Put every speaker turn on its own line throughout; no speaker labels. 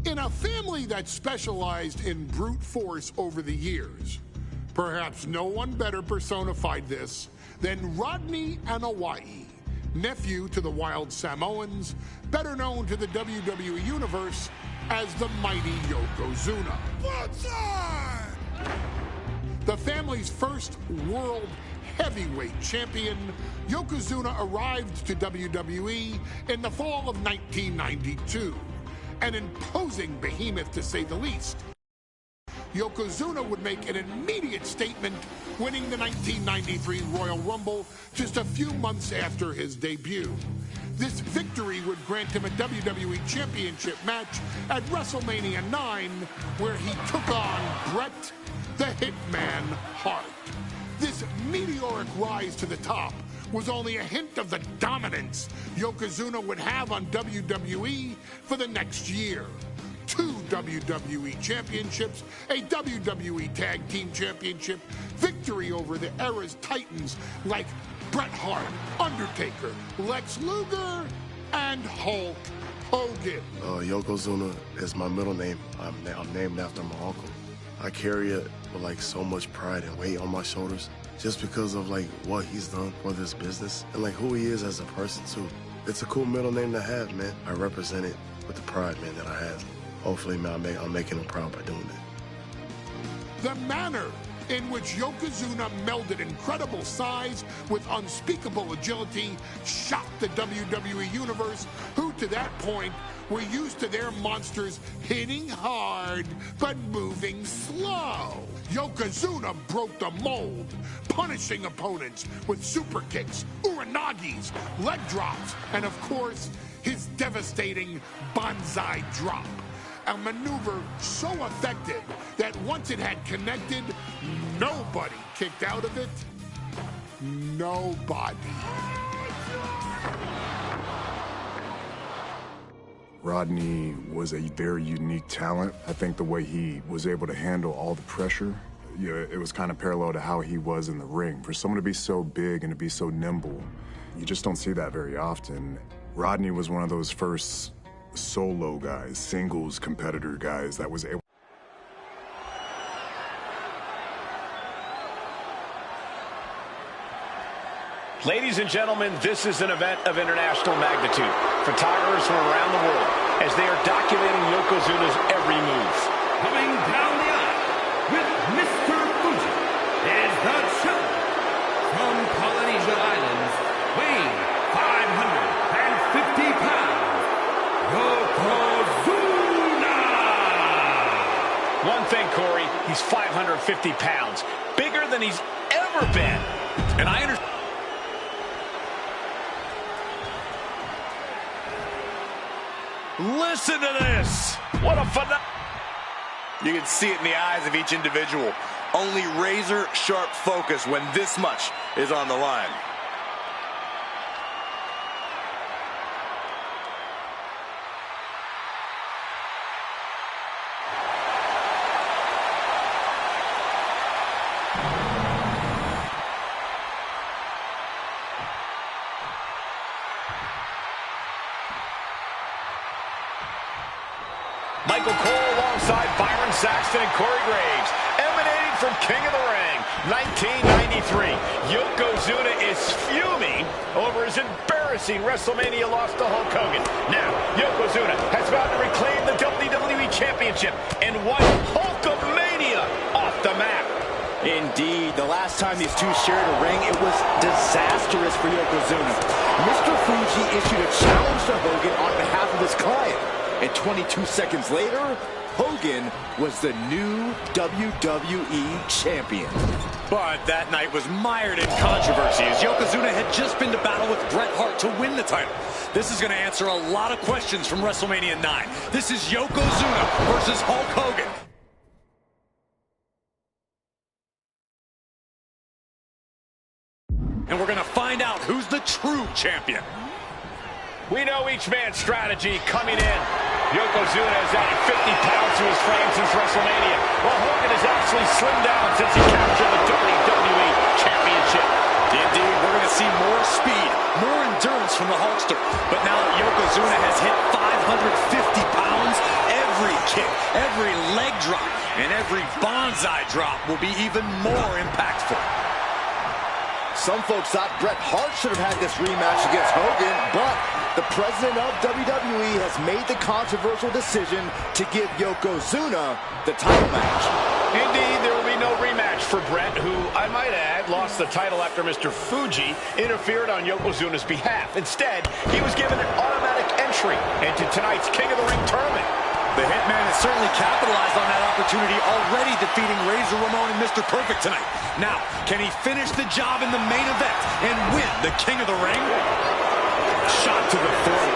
In a family that specialized in brute force over the years, perhaps no one better personified this than Rodney Anawai, nephew to the Wild Samoans, better known to the WWE Universe as the mighty Yokozuna. The family's first world heavyweight champion, Yokozuna arrived to WWE in the fall of 1992, an imposing behemoth to say the least. Yokozuna would make an immediate statement, winning the 1993 Royal Rumble just a few months after his debut. This victory would grant him a WWE Championship match at WrestleMania 9, where he took on Bret the Hitman Hart. This meteoric rise to the top was only a hint of the dominance Yokozuna would have on WWE for the next year. 2 WWE championships, a WWE Tag Team Championship, victory over the era's titans like Bret Hart, Undertaker, Lex Luger, and Hulk Hogan.
Yokozuna is my middle name. I'm named after my uncle. I carry it with like so much pride and weight on my shoulders just because of like what he's done for this business and like who he is as a person too. It's a cool middle name to have, man. I represent it with the pride, man, that I have. Hopefully, man, I'm making him proud by doing it.
The manner in which Yokozuna melded incredible size with unspeakable agility shocked the WWE Universe, who to that point were used to their monsters hitting hard but moving slow. Yokozuna broke the mold, punishing opponents with super kicks, uranagis, leg drops, and of course, his devastating banzai drop. A maneuver so effective that once it had connected, nobody kicked out of it. Nobody.
Rodney was a very unique talent. I think the way he was able to handle all the pressure, it was kind of parallel to how he was in the ring. For someone to be so big and to be so nimble, you just don't see that very often. Rodney was one of those first solo guys, singles competitor guys that was able.
Ladies and gentlemen, this is an event of international magnitude. Photographers from around the world as they are documenting Yokozuna's every move.
Coming down the aisle with Mr. Fuji is the champion from Polynesia Islands, weighing 550 pounds. Yokozuna!
One thing, Corey, he's 550 pounds, bigger than he's ever been. And I understand. Listen to this. What a phenomenon.
You can see it in the eyes of each individual. Only razor-sharp focus when this much is on the line.
Michael Cole alongside Byron Saxton and Corey Graves, emanating from King of the Ring, 1993. Yokozuna is fuming over his embarrassing WrestleMania loss to Hulk Hogan. Now, Yokozuna has vowed to reclaim the WWE Championship and wipe Hulkamania off the map.
Indeed, the last time these two shared a ring, it was disastrous for Yokozuna. Mr. Fuji issued a challenge to Hogan on behalf of his client. And 22 seconds later, Hogan was the new WWE Champion.
But that night was mired in controversy as Yokozuna had just been to battle with Bret Hart to win the title. This is going to answer a lot of questions from WrestleMania 9. This is Yokozuna versus Hulk Hogan. And we're going to find out who's the true champion.
We know each man's strategy coming in. Yokozuna has added 50 pounds to his frame since WrestleMania, while Hogan has actually slimmed down since he captured the WWE Championship.
Indeed, we're going to to see more speed, more endurance from the Hulkster. But now that Yokozuna has hit 550 pounds, every kick, every leg drop, and every bonsai drop will be even more impactful.
Some folks thought Bret Hart should have had this rematch against Hogan, but the president of WWE has made the controversial decision to give Yokozuna the title match.
Indeed, there will be no rematch for Bret, who, I might add, lost the title after Mr. Fuji interfered on Yokozuna's behalf. Instead, he was given an automatic entry into tonight's King of the Ring tournament.
The Hitman has certainly capitalized on that opportunity, already defeating Razor Ramon and Mr. Perfect tonight. Now, can he finish the job in the main event and win the King of the Ring? Shot to the throat.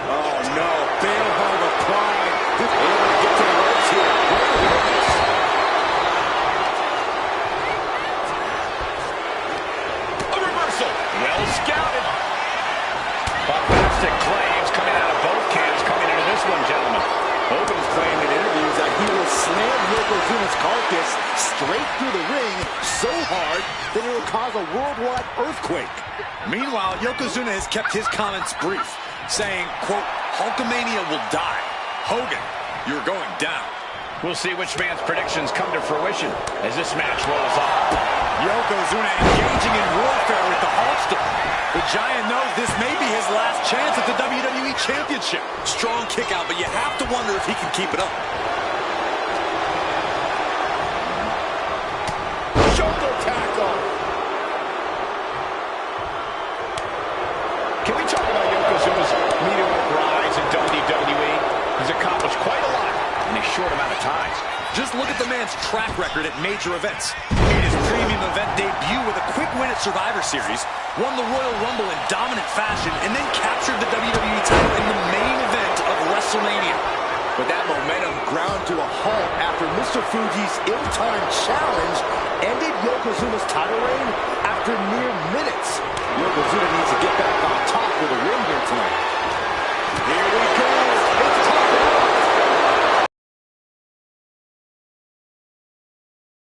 Oh no, fail hard with pride. Able to get to the ropes here.
A reversal. Well scouted. Bombastic claims coming out of both camps coming into this one, gentlemen.
Hogan's claimed in interviews that he will slam Yokozuna's carcass straight through the ring so hard that it will cause a worldwide earthquake.
Meanwhile, Yokozuna has kept his comments brief, saying, quote, Hulkamania will die. Hogan, you're going down.
We'll see which man's predictions come to fruition as this match rolls on.
Yokozuna engaging in warfare with the Hulkster. The Giant knows this may be his last chance at the WWE Championship. Strong kick out, but you have to wonder if he can keep it up.
Shoulder tackle. Can we talk about Yokozuna's meteoric rise in WWE? He's accomplished quite a lot in a short amount of time.
Just look at the man's track record at major events. Made his premium event debut with a quick win at Survivor Series, won the Royal Rumble in dominant fashion, and then captured the WWE title in the main event of WrestleMania.
But that momentum ground to a halt after Mr. Fuji's ill-timed challenge ended Yokozuna's title reign after mere minutes. Yokozuna needs to get back on top with a win here tonight. Here we go. It's top off.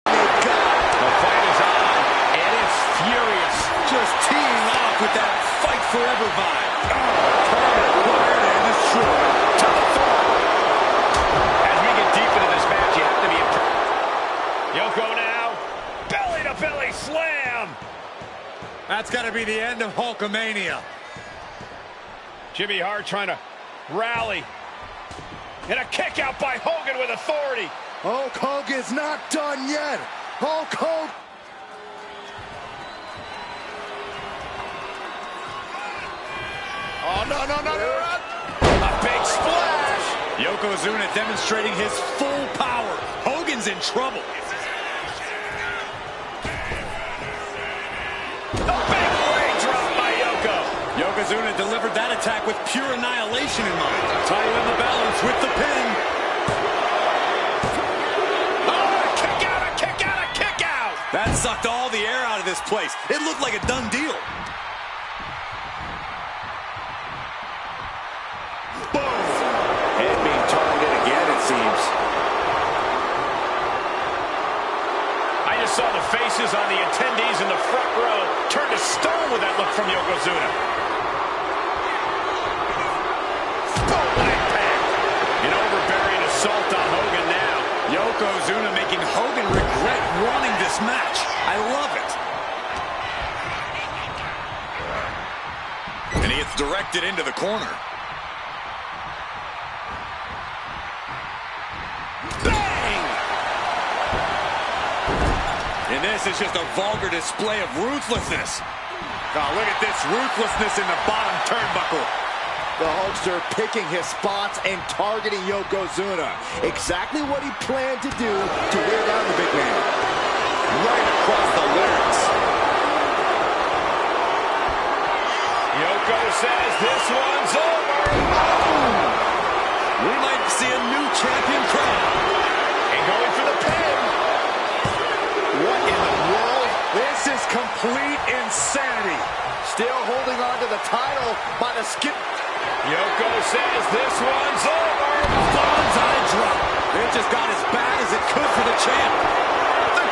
The fight is on, and it's furious.
Just teeing off with that fight forever vibe. Target acquired and destroyed.
To the floor. As we get deep into this match, you have to be Yoko now. Belly-to-belly slam.
That's got to be the end of Hulkamania.
Jimmy Hart trying to rally. And a kick out by Hogan with authority.
Hulk Hogan's not done yet. Hulk Hogan.
Oh, no. A big splash.
Yokozuna demonstrating his full power. Hogan's in trouble.
A big leg drop by Yoko.
Yokozuna delivered that attack with pure annihilation in mind. Tighten the balance with the pin.
Oh, a kick out.
That sucked all the air out of this place. It looked like a done deal.
Boom. Head being targeted again, it seems.
I just saw the faces on the attendees in the front row turn to stone with that look from Yokozuna. An overbearing assault on Hogan now.
Yokozuna making Hogan regret wanting this match. I love it. And he gets directed into the corner.
Bang!
And this is just a vulgar display of ruthlessness. Oh, look at this ruthlessness in the bottom turnbuckle.
The Hulkster picking his spots and targeting Yokozuna. Exactly what he planned to do to wear down the big man. Right across the larynx.
Yoko says this one's over.
We might see a new champion crown.
And going for the pin.
What in the world?
This is complete insanity.
Still holding on to the title by the skin.
Yoko says this one's over.
Bonsai drop. It just got as bad as it could for the champ.
The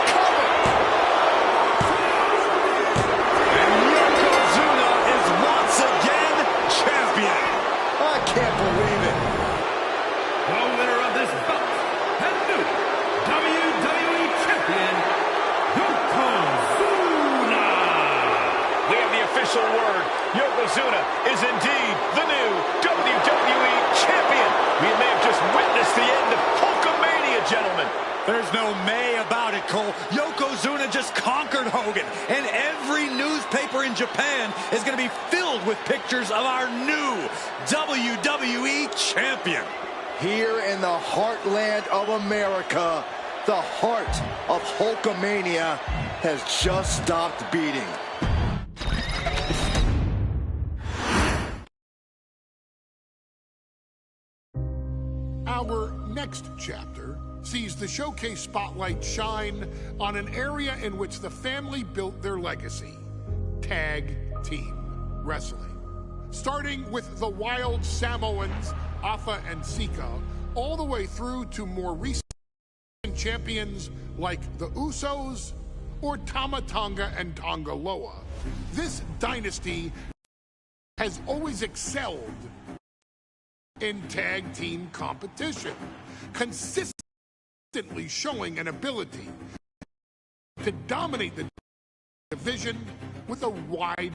Yokozuna is indeed the new WWE Champion. We may have just witnessed the end of Hulkamania, gentlemen.
There's no may about it, Cole. Yokozuna just conquered Hogan, and every newspaper in Japan is going to be filled with pictures of our new WWE Champion.
Here in the heartland of America, the heart of Hulkamania has just stopped beating.
Our next chapter sees the showcase spotlight shine on an area in which the family built their legacy: tag team wrestling. Starting with the Wild Samoans, Afa and Sika, all the way through to more recent champions like the Usos or Tama Tonga and Tonga Loa. This dynasty has always excelled in tag team competition, consistently showing an ability to dominate the division with a wide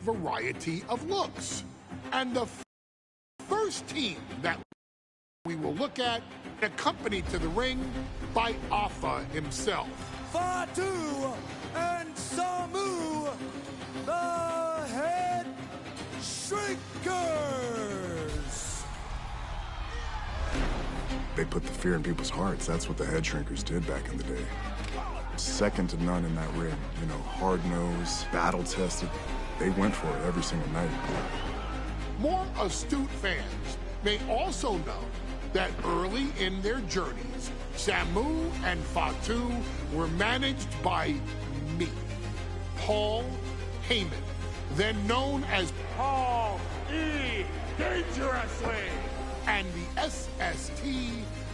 variety of looks. And the first team that we will look at, accompanied to the ring by Afa himself.
Fatu and Samu, the Head Shrinkers.
They put the fear in people's hearts. That's what the Head Shrinkers did back in the day. Second to none in that ring. You know, hard-nosed, battle-tested. They went for it every single night.
More astute fans may also know that early in their journeys, Samu and Fatu were managed by me, Paul Heyman, then known as Paul E. Dangerously, and the SST,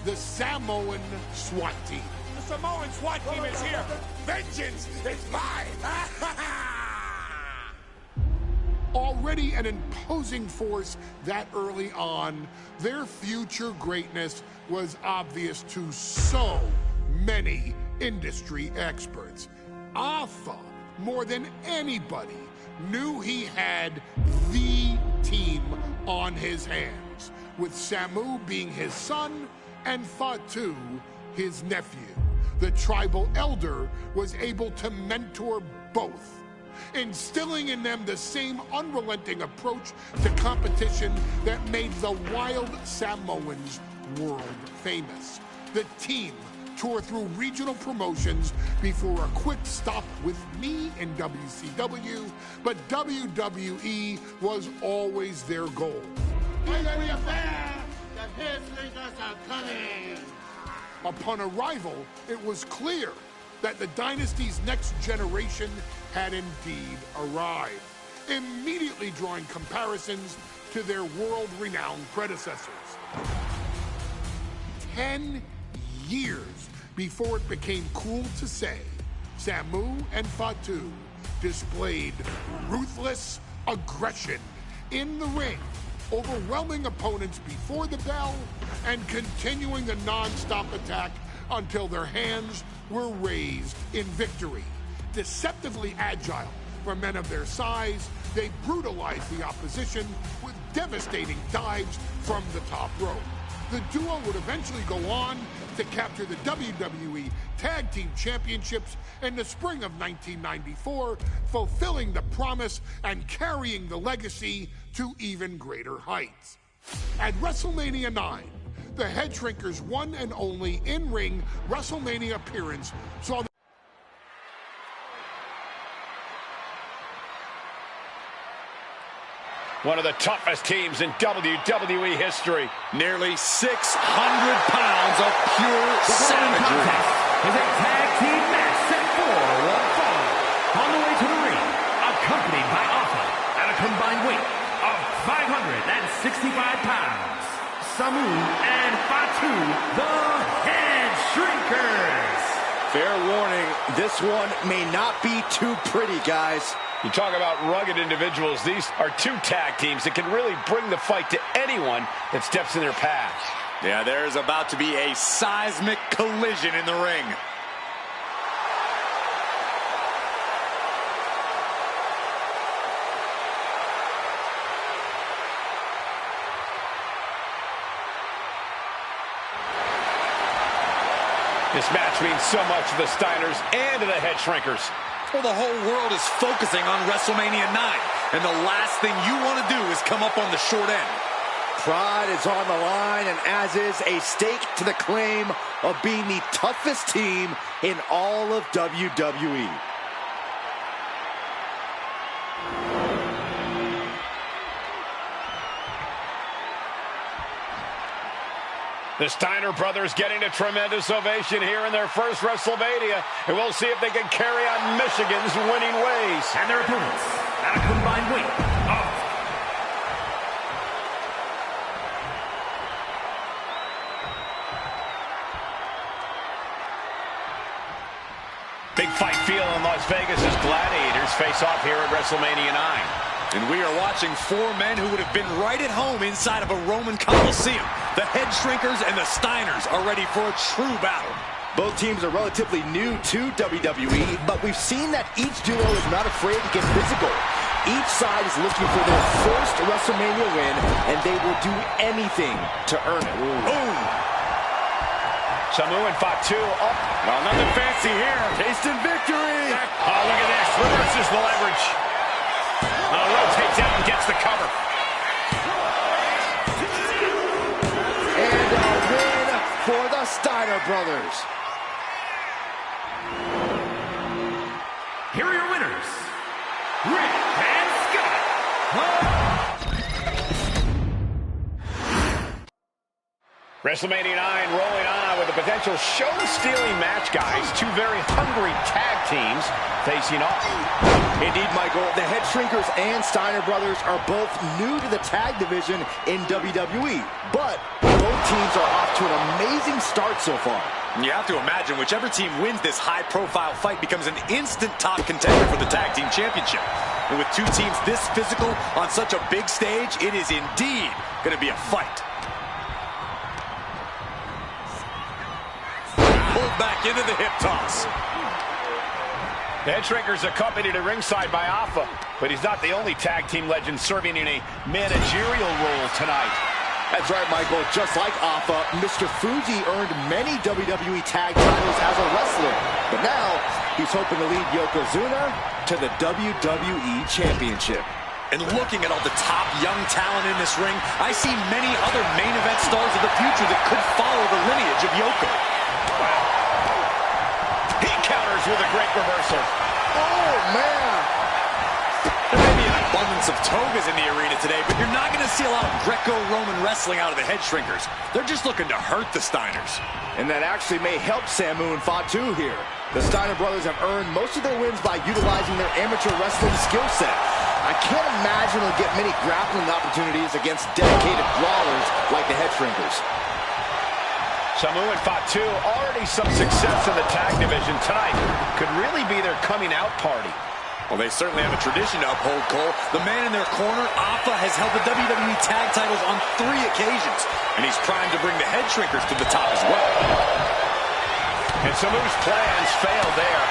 the Samoan SWAT team.
The Samoan SWAT team is here. Vengeance is mine.
Already an imposing force that early on, their future greatness was obvious to so many industry experts. Afa, more than anybody, knew he had the team on his hands, with Samu being his son and Fatu his nephew. The tribal elder was able to mentor both, instilling in them the same unrelenting approach to competition that made the Wild Samoans world famous. The team toured through regional promotions before a quick stop with me in WCW, but WWE was always their goal. Upon arrival, it was clear that the dynasty's next generation had indeed arrived, immediately drawing comparisons to their world-renowned predecessors. 10 years before it became cool to say, Samu and Fatu displayed ruthless aggression in the ring, overwhelming opponents before the bell and continuing the non-stop attack until their hands were raised in victory. Deceptively agile for men of their size, they brutalized the opposition with devastating dives from the top rope. The duo would eventually go on to capture the WWE Tag Team Championships in the spring of 1994, fulfilling the promise and carrying the legacy to even greater heights. At WrestleMania 9, the Head Shrinkers' one and only in-ring WrestleMania appearance saw
one of the toughest teams in WWE history.
Nearly 600 pounds of pure savagery.
Is a tag team match set for one fall. On the way to the ring, accompanied by Afa at a combined weight of 565 pounds. Samu and Fatu, the Head Shrinkers.
Fair warning, this one may not be too pretty, guys.
You talk about rugged individuals. These are two tag teams that can really bring the fight to anyone that steps in their path.
Yeah, there's about to be a seismic collision in the ring.
This match means so much to the Steiners and to the Head Shrinkers.
Well, the whole world is focusing on WrestleMania 9, and the last thing you want to do is come up on the short end.
Pride is on the line, and as is a stake to the claim of being the toughest team in all of WWE.
The Steiner brothers getting a tremendous ovation here in their first WrestleMania, and we'll see if they can carry on Michigan's winning ways.
And their opponents at a combined weight of...
Big fight feel in Las Vegas as gladiators face off here at WrestleMania 9.
And we are watching four men who would have been right at home inside of a Roman Coliseum. The Head Shrinkers and the Steiners are ready for a true battle.
Both teams are relatively new to WWE, but we've seen that each duo is not afraid to get physical. Each side is looking for their first WrestleMania win, and they will do anything to earn it.
Boom! Samu and Fatu up.
Oh, nothing fancy here. Tasting victory.
Oh, look at this. Reverses the leverage. Rotates out and gets the cover.
And a win for the Steiner brothers.
Here are your winners, Rick and Scott.
WrestleMania 9 rolling on with a potential show-stealing match, guys. Two very hungry tag teams facing off.
Indeed, Michael, the Head Shrinkers and Steiner brothers are both new to the tag division in WWE, but both teams are off to an amazing start so far.
You have to imagine whichever team wins this high-profile fight becomes an instant top contender for the tag team championship. And with two teams this physical on such a big stage, it is indeed going to be a fight. Pulled back into the hip toss.
The Head Shrinkers accompanied at ringside by Alpha, but he's not the only tag team legend serving in a managerial role tonight.
That's right, Michael. Just like Alpha, Mr. Fuji earned many WWE tag titles as a wrestler, but now he's hoping to lead Yokozuna to the WWE Championship.
And looking at all the top young talent in this ring, I see many other main event stars of the future that could follow the lineage of Yoko.
Wow. He counters with a great reversal.
Oh, man.
There may be an abundance of togas in the arena today, but you're not going to see a lot of Greco-Roman wrestling out of the Head Shrinkers. They're just looking to hurt the Steiners.
And that actually may help Samu and Fatu here. The Steiner brothers have earned most of their wins by utilizing their amateur wrestling skill set. I can't imagine they'll get many grappling opportunities against dedicated brawlers like the Head Shrinkers.
Samu and Fatu already some success in the tag division tonight. Could really be their coming out party.
Well, they certainly have a tradition to uphold, Cole. The man in their corner, Alpha, has held the WWE tag titles on 3 occasions, and he's primed to bring the Head Shrinkers to the top as well.
And Samu's plans failed there.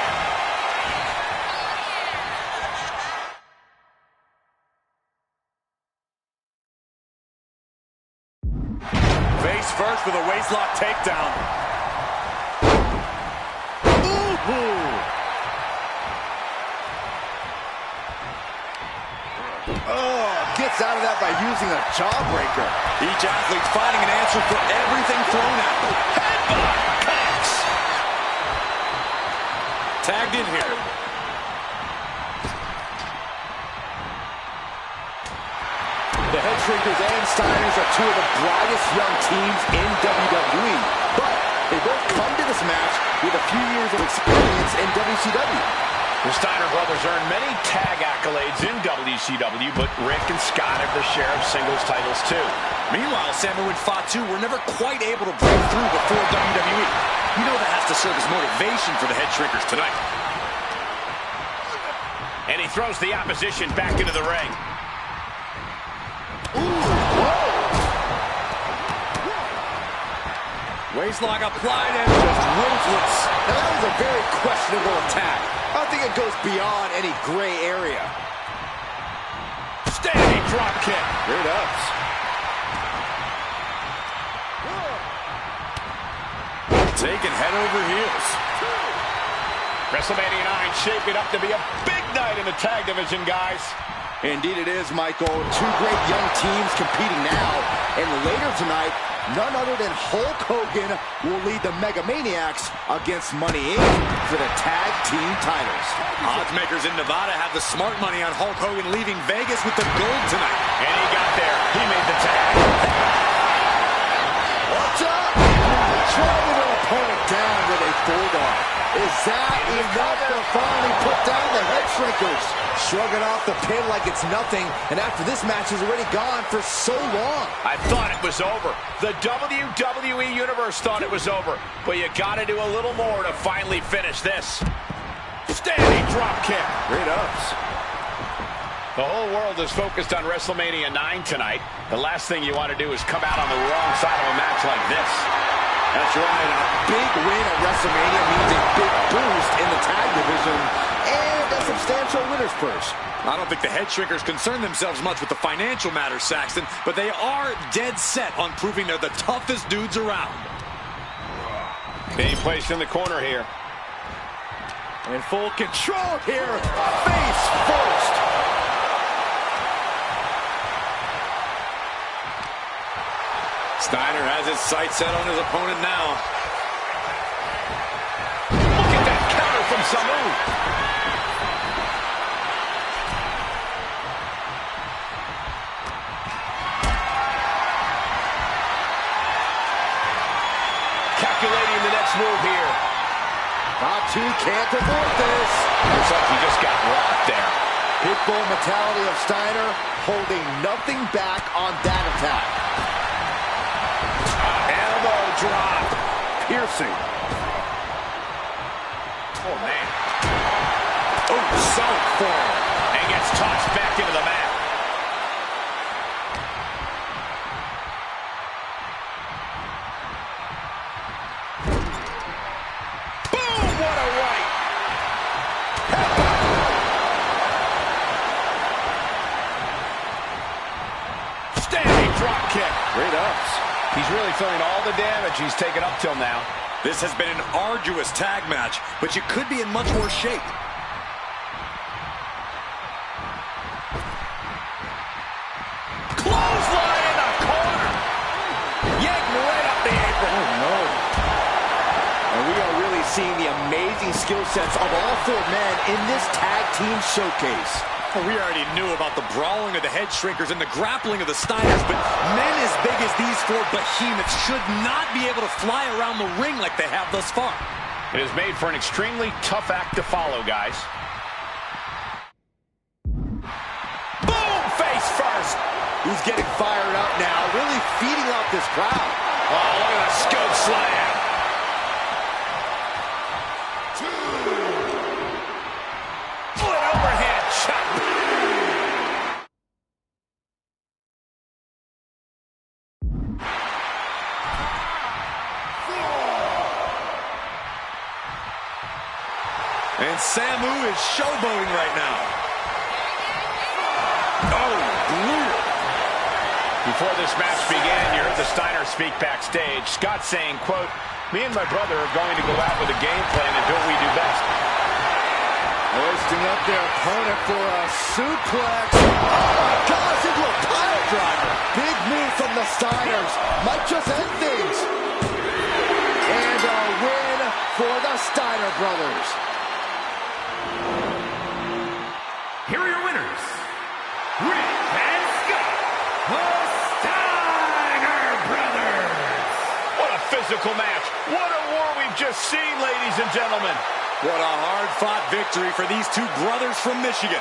Face first with a waistlock takedown.
Ooh. Oh, gets out of that by using a jawbreaker.
Each athlete finding an answer for everything thrown at them.
Headbutt connects.
Tagged in here.
The Head Shrinkers and Steiners are two of the brightest young teams in WWE, but they both come to this match with a few years of experience in WCW.
The Steiner brothers earned many tag accolades in WCW, but Rick and Scott have their share of singles titles too.
Meanwhile, Samu and Fatu were never quite able to break through before WWE. You know that has to serve as motivation for the Head Shrinkers tonight.
And he throws the opposition back into the ring.
Waistlock applied and just ruthless.
Now that was a very questionable attack. I don't think it goes beyond any gray area.
Standing drop kick.
Straight ups.
taken head over heels.
WrestleMania 9 shaping up to be a big night in the tag division, guys.
Indeed it is, Michael. Two great young teams competing now. And later tonight, none other than Hulk Hogan will lead the Mega Maniacs against Money Inc. for the tag team titles.
Odds makers in Nevada have the smart money on Hulk Hogan leaving Vegas with the gold tonight.
And he got there. He made the tag.
Watch out! Driving an opponent down with a bulldog. Is that enough to finally put down the head shrinkers? Shrugging off the pin like it's nothing, and after this match is already gone for so long.
I thought it was over. The WWE Universe thought it was over. But you got to do a little more to finally finish this. Standing drop kick.
Great ups.
The whole world is focused on WrestleMania 9 tonight. The last thing you want to do is come out on the wrong side of a match like this.
That's right. A big win at WrestleMania means a big boost in the tag division and a substantial winner's purse.
I don't think the head shrinkers concern themselves much with the financial matters, Saxton, but they are dead set on proving they're the toughest dudes around.
Being placed in the corner here.
In full control here. Face first.
Steiner has his sights set on his opponent now.
Look at that counter from Samu. Calculating the next move here.
Top two can't avoid this.
Looks like he just got rocked there.
Pitbull mentality of Steiner holding nothing back on that attack.
Elbow drop.
Piercing.
Oh, man.
Oh, solid form.
And gets tossed back into the mat. Boom! What a right. Standing drop kick.
Great ups.
He's really feeling all the damage he's taken up till now.
This has been an arduous tag match, but you could be in much worse shape.
Clothesline in the corner. Yanked right up the apron.
Oh, no. And we are really seeing the amazing skill sets of all four men in this tag team showcase.
Well, we already knew about the brawling of the head shrinkers and the grappling of the Steiners, but men as big as these four behemoths should not be able to fly around the ring like they have thus far.
It is made for an extremely tough act to follow, guys. Boom! Face first.
He's getting fired up now, really feeding off this crowd.
Oh, look at the scope slam. An overhead chop.
And Samu is showboating right now. Oh, brutal.
Before this match began, you heard the Steiner speak backstage. Scott saying, quote, "Me and my brother are going to go out with a game plan and do what we do best."
Hoisting up their opponent for a suplex. Oh my gosh, into a pile driver. Big move from the Steiners. Might just end things. And a win for the Steiner brothers.
Here are your winners, Rick and Scott, the Steiner Brothers.
What a physical match. What a war we've just seen, ladies and gentlemen.
What a hard-fought victory for these two brothers from Michigan.